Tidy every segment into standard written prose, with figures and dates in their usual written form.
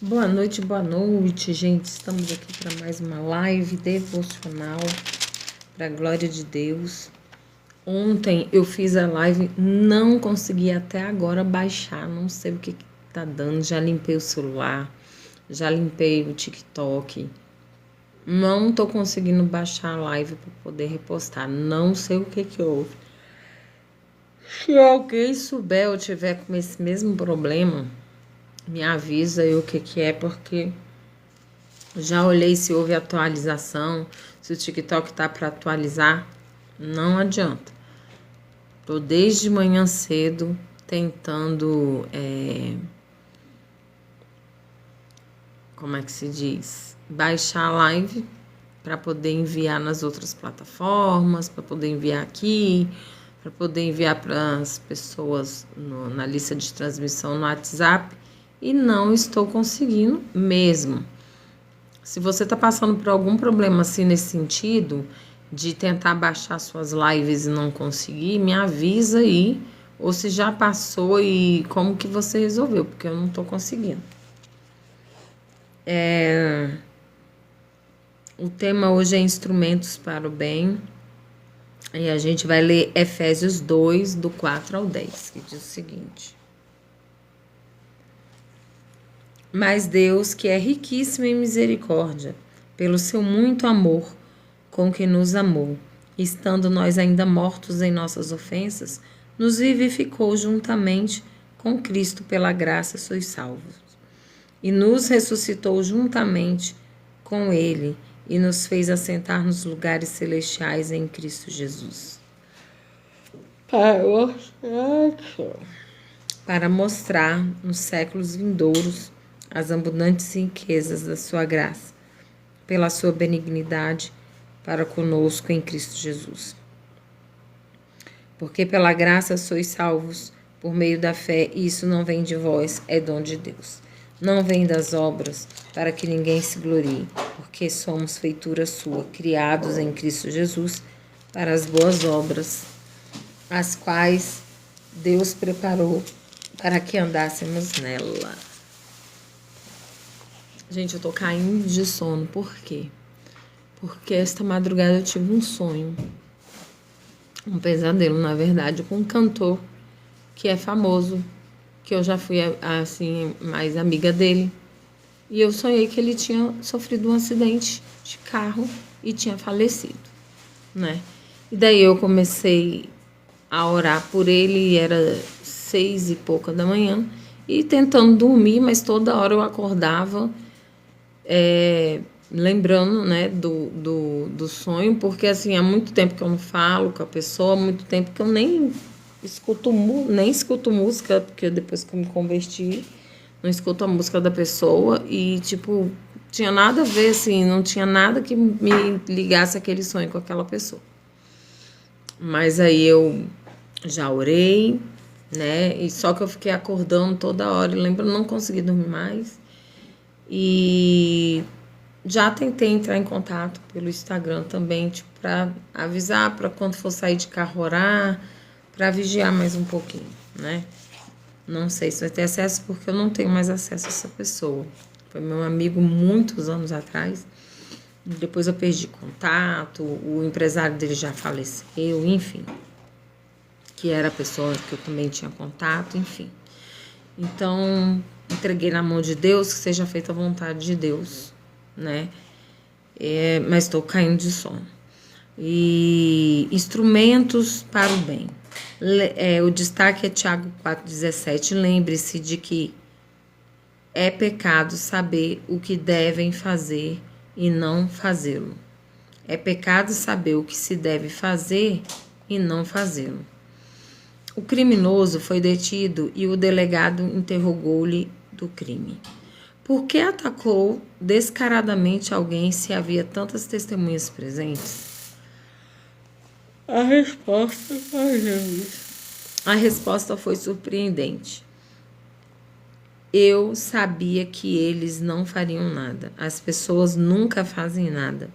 boa noite, gente. Estamos aqui para mais uma live devocional para a glória de Deus. Ontem eu fiz a live, não consegui até agora baixar, não sei o que tá dando. Já limpei o celular, já limpei o TikTok. Não tô conseguindo baixar a live para poder repostar. Não sei o que houve. Se alguém souber ou tiver com esse mesmo problema, me avisa aí o que é, porque já olhei se houve atualização, se o TikTok tá para atualizar. Não adianta. Tô desde manhã cedo tentando, como é que se diz? Baixar a live para poder enviar nas outras plataformas, para poder enviar aqui, para poder enviar para as pessoas na lista de transmissão no WhatsApp, e não estou conseguindo mesmo. Se você está passando por algum problema assim nesse sentido, de tentar baixar suas lives e não conseguir, me avisa aí, ou se já passou e como que você resolveu, porque eu não estou conseguindo. O tema hoje é instrumentos para o bem, e a gente vai ler Efésios 2, do 4 ao 10, que diz o seguinte: Mas Deus, que é riquíssimo em misericórdia, pelo seu muito amor com que nos amou, estando nós ainda mortos em nossas ofensas, nos vivificou juntamente com Cristo. Pela graça sois salvos. E nos ressuscitou juntamente com Ele, e nos fez assentar nos lugares celestiais em Cristo Jesus, para mostrar nos séculos vindouros as abundantes riquezas da sua graça, pela sua benignidade para conosco em Cristo Jesus. Porque pela graça sois salvos por meio da fé, e isso não vem de vós, é dom de Deus. Não vem das obras, para que ninguém se glorie, porque somos feitura sua, criados em Cristo Jesus para as boas obras, as quais Deus preparou para que andássemos nela. Gente, eu tô caindo de sono. Por quê? Porque esta madrugada eu tive um sonho, um pesadelo, na verdade, com um cantor que é famoso, que eu já fui, assim, mais amiga dele. E eu sonhei que ele tinha sofrido um acidente de carro e tinha falecido, né? E daí eu comecei a orar por ele, e era 6 e pouca da manhã, e tentando dormir, mas toda hora eu acordava, lembrando, né, do sonho, porque assim, há muito tempo que eu não falo com a pessoa, há muito tempo que eu nem escuto música, porque depois que eu me converti, não escuto a música da pessoa, e tipo, tinha nada a ver, assim, não tinha nada que me ligasse aquele sonho com aquela pessoa. Mas aí eu já orei, né, e só que eu fiquei acordando toda hora, e lembro, não consegui dormir mais, e já tentei entrar em contato pelo Instagram também, tipo, para avisar, para quando for sair de carro orar, para vigiar mais um pouquinho, né? Não sei se vai ter acesso, porque eu não tenho mais acesso a essa pessoa. Foi meu amigo muitos anos atrás. Depois eu perdi contato, o empresário dele já faleceu, enfim. Que era a pessoa que eu também tinha contato, enfim. Então, entreguei na mão de Deus, que seja feita a vontade de Deus, né? Mas estou caindo de sono. E instrumentos para o bem. O destaque é Tiago 4,17. Lembre-se de que é pecado saber o que devem fazer e não fazê-lo. É pecado saber o que se deve fazer e não fazê-lo. O criminoso foi detido e o delegado interrogou-lhe do crime. Por que atacou descaradamente alguém se havia tantas testemunhas presentes? A resposta foi surpreendente. Eu sabia que eles não fariam nada. As pessoas nunca fazem nada.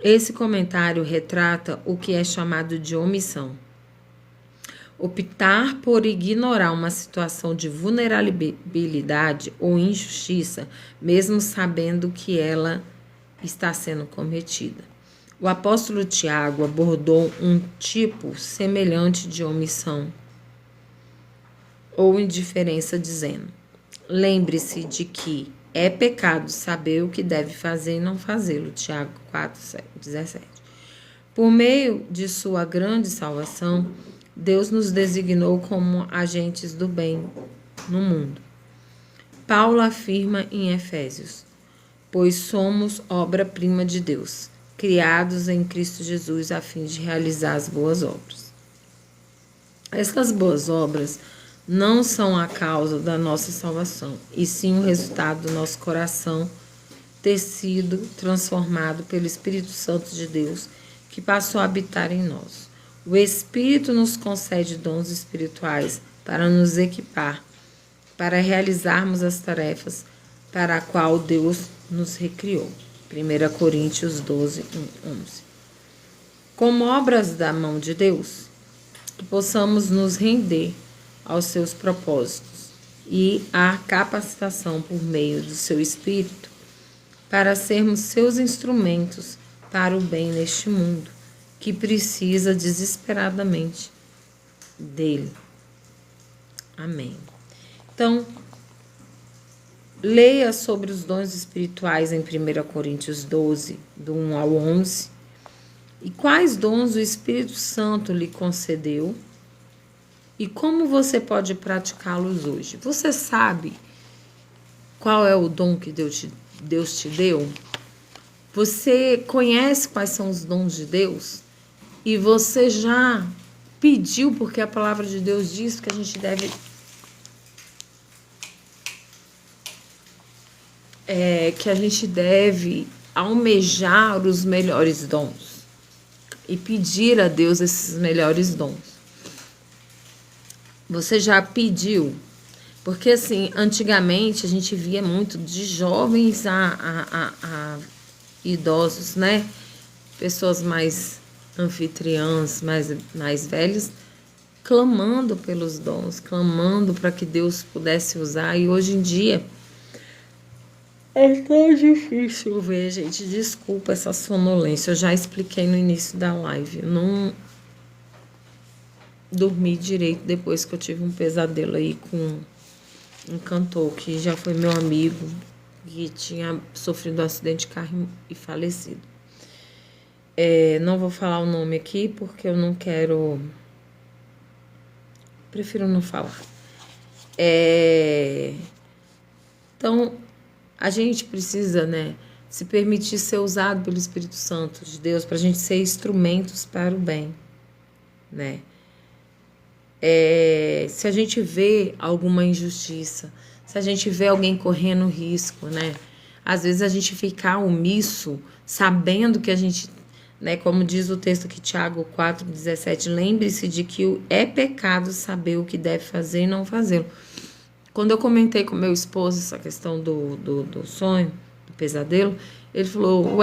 Esse comentário retrata o que é chamado de omissão. Optar por ignorar uma situação de vulnerabilidade ou injustiça, mesmo sabendo que ela está sendo cometida. O apóstolo Tiago abordou um tipo semelhante de omissão ou indiferença, dizendo: lembre-se de que é pecado saber o que deve fazer e não fazê-lo. Tiago 4:17. Por meio de sua grande salvação, Deus nos designou como agentes do bem no mundo. Paulo afirma em Efésios: pois somos obra-prima de Deus, criados em Cristo Jesus a fim de realizar as boas obras. Essas boas obras não são a causa da nossa salvação, e sim o resultado do nosso coração ter sido transformado pelo Espírito Santo de Deus, que passou a habitar em nós. O Espírito nos concede dons espirituais para nos equipar, para realizarmos as tarefas para a qual Deus nos recriou. 1 Coríntios 12:11. Como obras da mão de Deus, que possamos nos render aos seus propósitos e à capacitação por meio do seu Espírito para sermos seus instrumentos para o bem neste mundo, que precisa desesperadamente dele. Amém. Então, leia sobre os dons espirituais em 1 Coríntios 12, do 1 ao 11, e quais dons o Espírito Santo lhe concedeu e como você pode praticá-los hoje. Você sabe qual é o dom que Deus te deu? Você conhece quais são os dons de Deus? E você já pediu, porque a palavra de Deus diz que a gente deve almejar os melhores dons e pedir a Deus esses melhores dons. Você já pediu? Porque assim, antigamente a gente via muito de jovens a idosos, né? Pessoas mais anfitriãs, mais velhos, clamando pelos dons, clamando para que Deus pudesse usar. E hoje em dia é tão difícil ver, gente. Desculpa essa sonolência. Eu já expliquei no início da live. Eu não dormi direito depois que eu tive um pesadelo aí com um cantor que já foi meu amigo, que tinha sofrido um acidente de carro e falecido. Não vou falar o nome aqui porque eu não quero... Prefiro não falar. Então, a gente precisa, né, se permitir ser usado pelo Espírito Santo de Deus para a gente ser instrumentos para o bem, né? Se a gente vê alguma injustiça, se a gente vê alguém correndo risco, né? Às vezes a gente ficar omisso, sabendo que a gente, né, como diz o texto aqui, Tiago 4:17, lembre-se de que é pecado saber o que deve fazer e não fazê-lo. Quando eu comentei com meu esposo essa questão do sonho, do pesadelo, ele falou,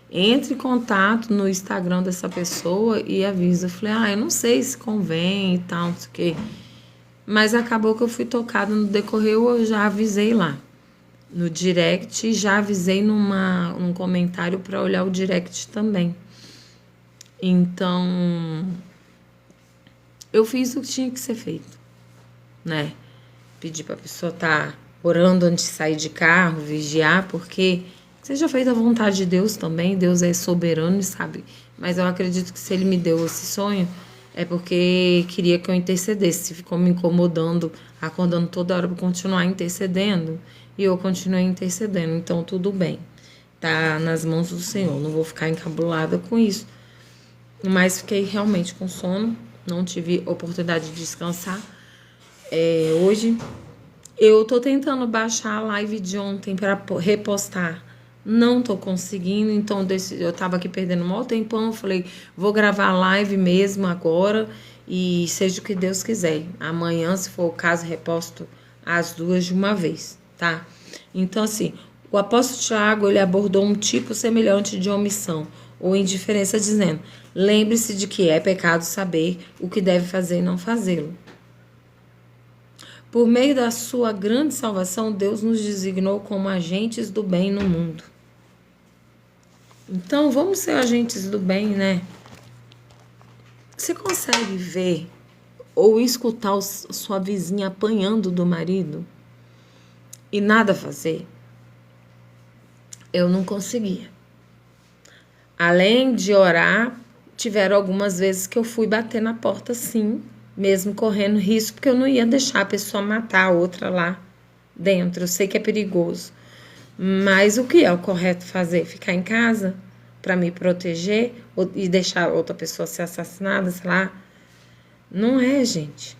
entre em contato no Instagram dessa pessoa e avisa. Eu falei, eu não sei se convém e tal, não sei o quê. Mas acabou que eu fui tocada no decorrer, eu já avisei lá no direct e já avisei num comentário para olhar o direct também. Então, eu fiz o que tinha que ser feito, né? Pedi para a pessoa estar orando antes de sair de carro, vigiar, porque seja feita a vontade de Deus também. Deus é soberano e sabe. Mas eu acredito que se Ele me deu esse sonho, é porque queria que eu intercedesse. Se ficou me incomodando, acordando toda hora para continuar intercedendo, e eu continuei intercedendo. Então, tudo bem. Tá nas mãos do Senhor. Não vou ficar encabulada com isso. Mas fiquei realmente com sono. Não tive oportunidade de descansar. Hoje, eu tô tentando baixar a live de ontem para repostar. Não tô conseguindo, então eu tava aqui perdendo um maior tempão. Falei, vou gravar a live mesmo agora e seja o que Deus quiser. Amanhã, se for o caso, reposto as duas de uma vez, tá? Então, assim, o apóstolo Tiago, ele abordou um tipo semelhante de omissão ou indiferença, dizendo: lembre-se de que é pecado saber o que deve fazer e não fazê-lo. Por meio da sua grande salvação, Deus nos designou como agentes do bem no mundo. Então, vamos ser agentes do bem, né? Você consegue ver ou escutar sua vizinha apanhando do marido e nada fazer? Eu não conseguia. Além de orar, tiveram algumas vezes que eu fui bater na porta, sim, mesmo correndo risco, porque eu não ia deixar a pessoa matar a outra lá dentro. Eu sei que é perigoso. Mas o que é o correto fazer? Ficar em casa para me proteger e deixar outra pessoa ser assassinada, sei lá? Não é, gente,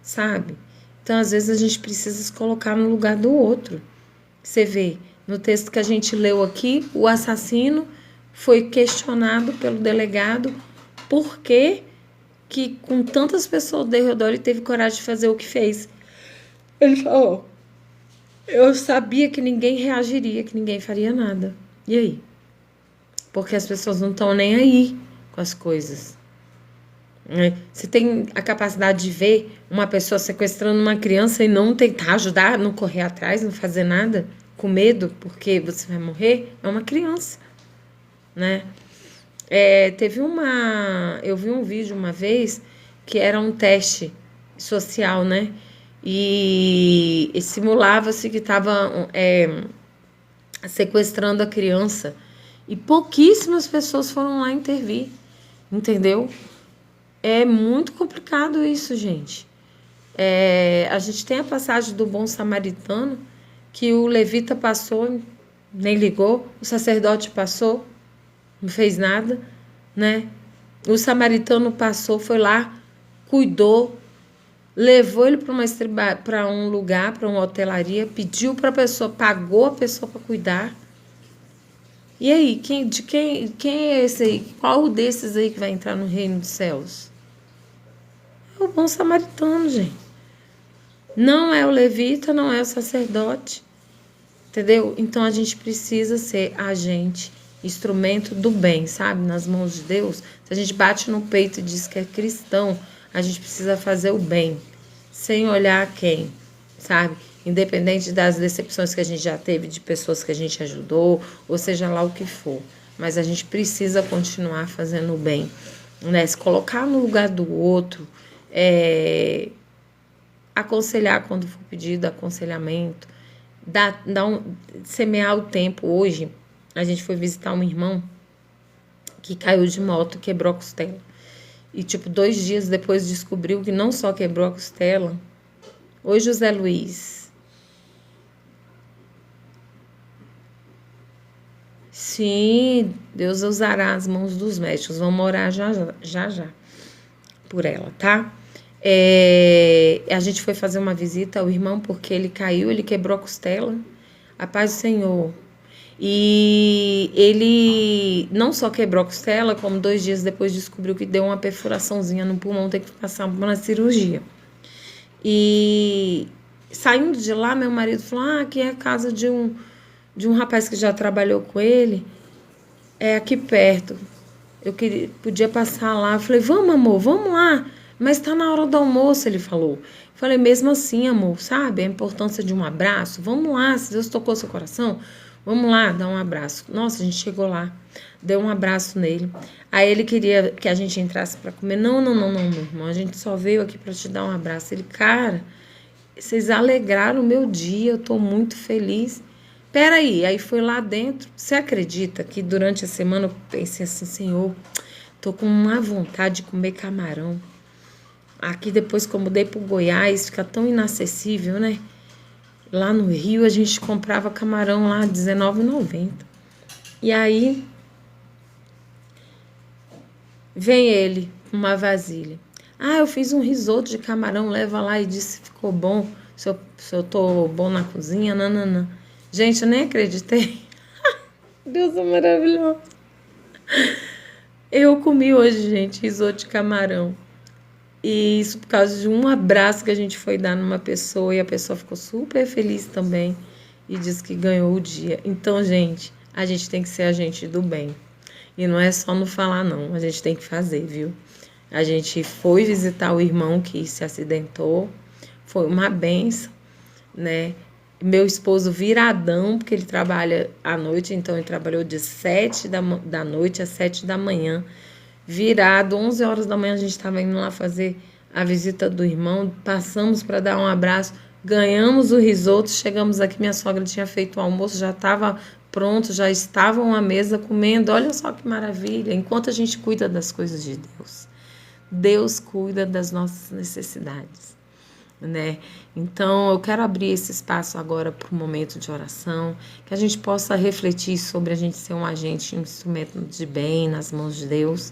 sabe? Então, às vezes, a gente precisa se colocar no lugar do outro. Você vê, no texto que a gente leu aqui, o assassino foi questionado pelo delegado por que com tantas pessoas ao redor, ele teve coragem de fazer o que fez. Ele falou: eu sabia que ninguém reagiria, que ninguém faria nada. E aí? Porque as pessoas não estão nem aí com as coisas. Você tem a capacidade de ver uma pessoa sequestrando uma criança e não tentar ajudar, não correr atrás, não fazer nada, com medo, porque você vai morrer? É uma criança, né? Eu vi um vídeo uma vez que era um teste social, né? E simulava-se que estava sequestrando a criança. E pouquíssimas pessoas foram lá intervir, entendeu? É muito complicado isso, gente. A gente tem a passagem do bom samaritano, que o levita passou, nem ligou, o sacerdote passou, não fez nada, né? O samaritano passou, foi lá, cuidou, levou ele para um lugar, para uma hotelaria, pediu para a pessoa, pagou a pessoa para cuidar. E aí, quem é esse aí? Qual desses aí que vai entrar no reino dos céus? É o bom samaritano, gente. Não é o levita, não é o sacerdote. Entendeu? Então a gente precisa ser agente, instrumento do bem, sabe? Nas mãos de Deus. Se a gente bate no peito e diz que é cristão, a gente precisa fazer o bem, sem olhar quem, sabe? Independente das decepções que a gente já teve de pessoas que a gente ajudou, ou seja lá o que for. Mas a gente precisa continuar fazendo o bem, né? Se colocar no lugar do outro, aconselhar quando for pedido aconselhamento, semear o tempo. Hoje, a gente foi visitar um irmão que caiu de moto e quebrou a costela. E, 2 dias depois descobriu que não só quebrou a costela. Oi, José Luiz. Sim, Deus usará as mãos dos médicos. Vamos orar já por ela, tá? A gente foi fazer uma visita ao irmão porque ele caiu, ele quebrou a costela. A paz do Senhor. E ele não só quebrou a costela, como 2 dias depois descobriu que deu uma perfuraçãozinha no pulmão, tem que passar por uma cirurgia. E saindo de lá, meu marido falou: aqui é a casa de um rapaz que já trabalhou com ele, é aqui perto. Eu podia passar lá. Eu falei: vamos, amor, vamos lá. Mas tá na hora do almoço, ele falou. Eu falei: mesmo assim, amor, sabe a importância de um abraço? Vamos lá, se Deus tocou seu coração, vamos lá, dar um abraço. Nossa, a gente chegou lá, deu um abraço nele. Aí ele queria que a gente entrasse para comer. Não, meu irmão, a gente só veio aqui para te dar um abraço. Ele: cara, vocês alegraram o meu dia, eu tô muito feliz. Peraí, aí foi lá dentro. Você acredita que durante a semana eu pensei assim: Senhor, tô com uma vontade de comer camarão. Aqui depois que eu mudei pro Goiás, fica tão inacessível, né? Lá no Rio a gente comprava camarão lá R$19,90. E aí vem ele com uma vasilha. Eu fiz um risoto de camarão, leva lá e disse se ficou bom, se eu tô bom na cozinha, nananã. Gente, eu nem acreditei. Deus é maravilhoso. Eu comi hoje, gente, risoto de camarão. E isso por causa de um abraço que a gente foi dar numa pessoa e a pessoa ficou super feliz também e disse que ganhou o dia. Então, gente, a gente tem que ser agente do bem. E não é só no falar, não. A gente tem que fazer, viu? A gente foi visitar o irmão que se acidentou. Foi uma benção, né? Meu esposo viradão, porque ele trabalha à noite, então ele trabalhou de 7 da noite às 7 da manhã. Virado, 11 horas da manhã, a gente estava indo lá fazer a visita do irmão. Passamos para dar um abraço, ganhamos o risoto, chegamos aqui, minha sogra tinha feito o almoço, já estava pronto, já estavam à mesa comendo. Olha só que maravilha, enquanto a gente cuida das coisas de Deus. Deus cuida das nossas necessidades, né? Então, eu quero abrir esse espaço agora para um momento de oração, que a gente possa refletir sobre a gente ser um agente, um instrumento de bem nas mãos de Deus,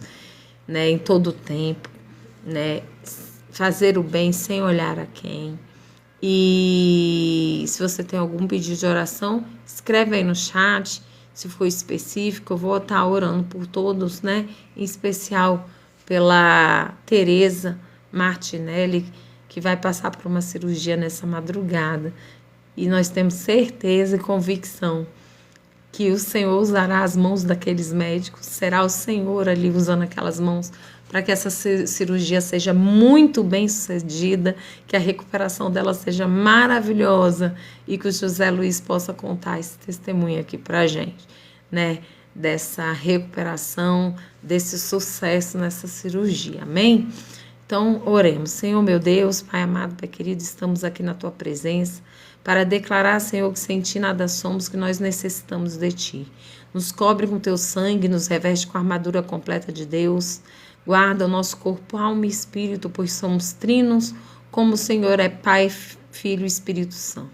né? Em todo o tempo, né? Fazer o bem sem olhar a quem. E se você tem algum pedido de oração, escreve aí no chat, se for específico. Eu vou estar orando por todos, né? Em especial pela Tereza Martinelli, que vai passar por uma cirurgia nessa madrugada. E nós temos certeza e convicção que o Senhor usará as mãos daqueles médicos, será o Senhor ali usando aquelas mãos para que essa cirurgia seja muito bem sucedida, que a recuperação dela seja maravilhosa e que o José Luiz possa contar esse testemunho aqui para a gente, né? Dessa recuperação, desse sucesso nessa cirurgia, amém? Então, oremos. Senhor, meu Deus, Pai amado, Pai querido, estamos aqui na Tua presença para declarar, Senhor, que sem Ti nada somos, que nós necessitamos de Ti. Nos cobre com Teu sangue, nos reveste com a armadura completa de Deus. Guarda o nosso corpo, alma e espírito, pois somos trinos, como o Senhor é Pai, Filho e Espírito Santo.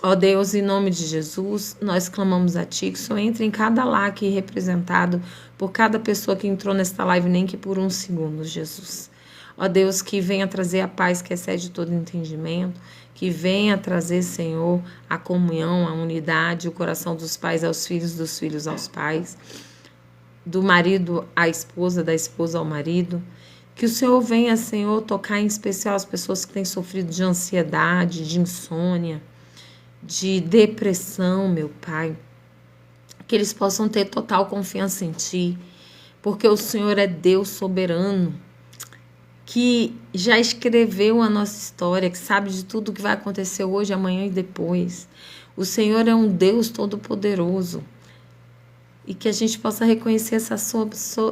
Ó Deus, em nome de Jesus, nós clamamos a Ti, que o Senhor entre em cada lar aqui representado por cada pessoa que entrou nesta live, nem que por um segundo, Jesus. Ó Deus, que venha trazer a paz que excede todo entendimento, que venha trazer, Senhor, a comunhão, a unidade, o coração dos pais aos filhos, dos filhos aos pais, do marido à esposa, da esposa ao marido. Que o Senhor venha, Senhor, tocar em especial as pessoas que têm sofrido de ansiedade, de insônia, de depressão, meu Pai. Que eles possam ter total confiança em Ti, porque o Senhor é Deus soberano, que já escreveu a nossa história, que sabe de tudo que vai acontecer hoje, amanhã e depois. O Senhor é um Deus todo-poderoso. E que a gente possa reconhecer essa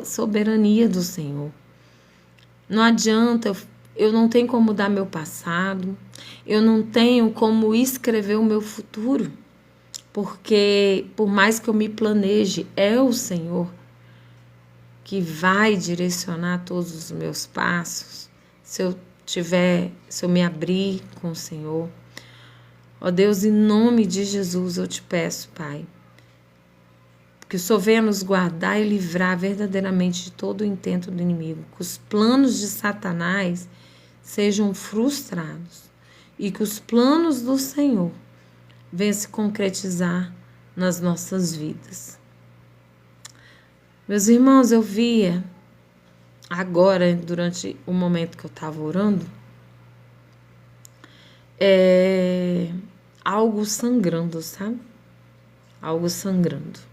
soberania do Senhor. Não adianta, eu não tenho como mudar meu passado, eu não tenho como escrever o meu futuro, porque por mais que eu me planeje, é o Senhor que vai direcionar todos os meus passos, se eu me abrir com o Senhor. Ó Deus, em nome de Jesus eu te peço, Pai, que o Senhor venha nos guardar e livrar verdadeiramente de todo o intento do inimigo, que os planos de Satanás sejam frustrados e que os planos do Senhor venham se concretizar nas nossas vidas. Meus irmãos, eu via agora, durante o momento que eu estava orando, algo sangrando, sabe? Algo sangrando.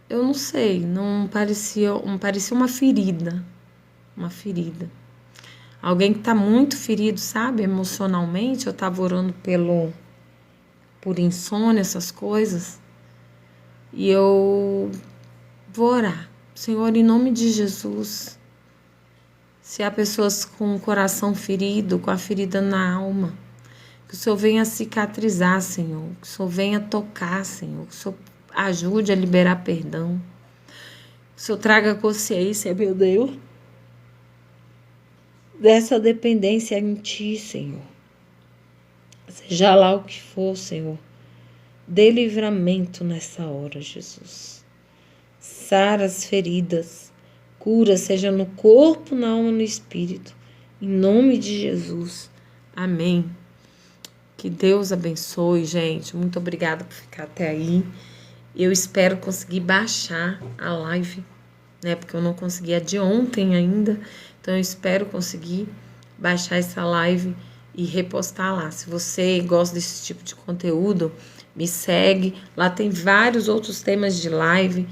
Eu não sei, não parecia uma ferida. Uma ferida. Alguém que está muito ferido, sabe? Emocionalmente. Eu estava orando por insônia, essas coisas. E eu vou orar. Senhor, em nome de Jesus, se há pessoas com o coração ferido, com a ferida na alma, que o Senhor venha cicatrizar, Senhor. Que o Senhor venha tocar, Senhor. Que o Senhor ajude a liberar perdão. Que o Senhor traga consciência, meu Deus, dessa dependência em Ti, Senhor. Seja lá o que for, Senhor, dê livramento nessa hora, Jesus. Sara as feridas, cura, seja no corpo, na alma, no espírito. Em nome de Jesus. Amém. Que Deus abençoe, gente. Muito obrigada por ficar até aí. Eu espero conseguir baixar a live, né? Porque eu não consegui a de ontem ainda. Então, eu espero conseguir baixar essa live e repostar lá. Se você gosta desse tipo de conteúdo, Me segue. Lá tem vários outros temas de live.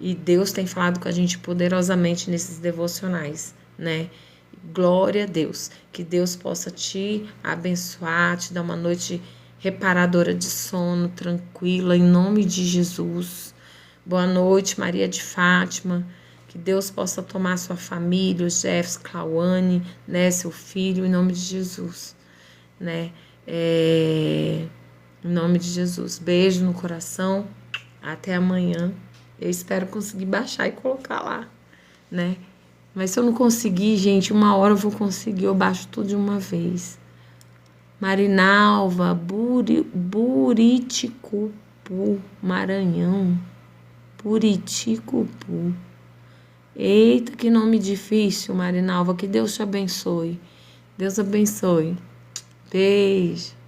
E Deus tem falado com a gente poderosamente nesses devocionais, né? Glória a Deus. Que Deus possa te abençoar, te dar uma noite reparadora de sono, tranquila, em nome de Jesus. Boa noite, Maria de Fátima. Que Deus possa tomar sua família, o Jeffs, Clauane, né, seu filho, em nome de Jesus, né? Em nome de Jesus. Beijo no coração. Até amanhã. Eu espero conseguir baixar e colocar lá, né? Mas se eu não conseguir, gente, uma hora eu vou conseguir, eu baixo tudo de uma vez. Marinalva, Buriticupu, Maranhão. Buriticupu. Eita, que nome difícil, Marinalva. Que Deus te abençoe. Deus abençoe. Beijo.